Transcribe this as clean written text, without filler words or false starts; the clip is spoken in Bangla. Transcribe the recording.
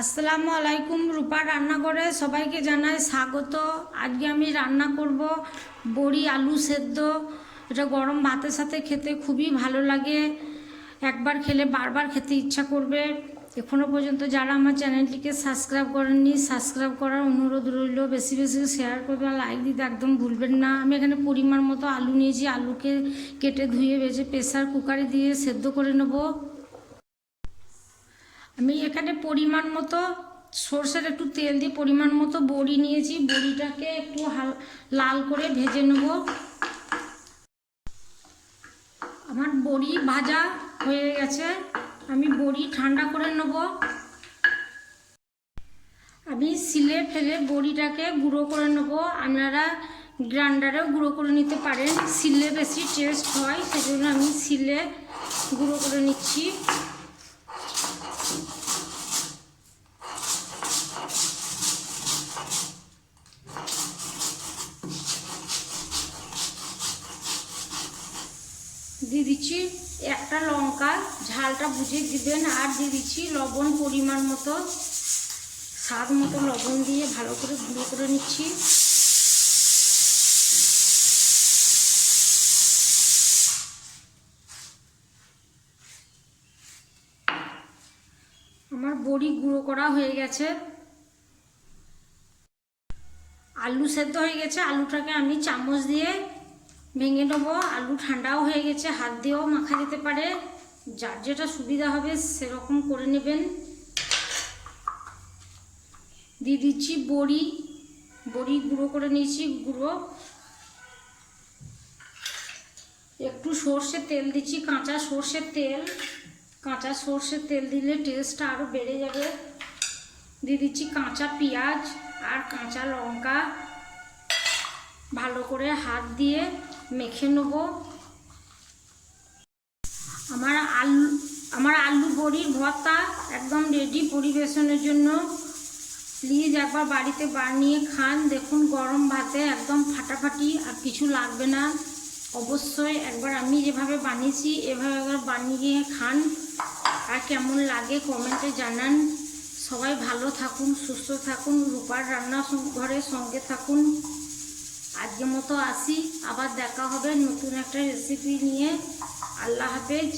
আসসালামু আলাইকুম। রূপা রান্নাঘরে সবাইকে জানাই স্বাগত। আজকে আমি রান্না করব বড়ি আলু সেদ্ধ। এটা গরম ভাতের সাথে খেতে খুবই ভালো লাগে, একবার খেলে বারবার খেতে ইচ্ছা করবে। এখনও পর্যন্ত যারা আমার চ্যানেলটিকে সাবস্ক্রাইব করেননি, সাবস্ক্রাইব করার অনুরোধ রইল। বেশি বেশি শেয়ার করবেন, লাইক দিতে একদম ভুলবেন না। আমি এখানে পরিমাণ মতো আলু নিয়েছি, আলুকে কেটে ধুয়ে বেজে প্রেসার কুকারে দিয়ে সেদ্ধ করে নেব। আমি এখানে পরিমাণ মতো সরষের একটু তেল দিয়ে পরিমাণ মতো বড়ি নিয়েছি, বড়িটাকে একটু লাল করে ভেজে নেব। আমার বড়ি ভাজা হয়ে গেছে, আমি বড়ি ঠান্ডা করে নেব। আমি শিলে ফেলে বড়িটাকে গুঁড়ো করে নেব। আপনারা গ্রাইন্ডারেও গুঁড়ো করে নিতে পারেন, শিলে বেশি টেস্ট হয়, সেজন্য আমি শিলে গুঁড়ো করে নিচ্ছি। দিয়ে দিচ্ছি একটা লঙ্কা, ঝালটা বুঝে দিবেন। আর দিয়ে দিচ্ছি লবণ পরিমাণ মতো, স্বাদ মতো লবণ দিয়ে ভালো করে গুঁড়ো করে নিচ্ছি। আমার বড়ি গুঁড়ো করা হয়ে গেছে। আলু সেদ্ধ হয়ে গেছে, আলুটাকে আমি চামচ দিয়ে ভেঙে নেবো। আলু ঠান্ডাও হয়ে গেছে, হাত দিয়েও মাখা যেতে পারে, যার যেটা সুবিধা হবে সেরকম করে নেবেন। দিয়ে দিচ্ছি বড়ি গুঁড়ো করে নিয়েছি গুঁড়ো। একটু সর্ষের তেল দিচ্ছি, কাঁচা সর্ষের তেল দিলে টেস্টটা আরও বেড়ে যাবে। দিয়ে দিচ্ছি কাঁচা পেঁয়াজ আর কাঁচা লঙ্কা, ভালো করে হাত দিয়ে মেখে নেব। আমার আলু বড়ির ভর্তা একদম রেডি পরিবেশনের জন্য। প্লিজ একবার বাড়িতে বানিয়ে খান, দেখুন গরম ভাতে একদম ফাটাফাটি, আর কিছু লাগবে না। অবশ্যই একবার আমি যেভাবে বানিয়েছি এভাবে একবার বানিয়ে খান, আর কেমন লাগে কমেন্টে জানান। সবাই ভালো থাকুন, সুস্থ থাকুন, রূপার রান্নাঘরের সঙ্গে থাকুন। আজকের মতো আসি, আবার দেখা হবে নতুন একটা রেসিপি নিয়ে। আল্লাহ হাফেজ।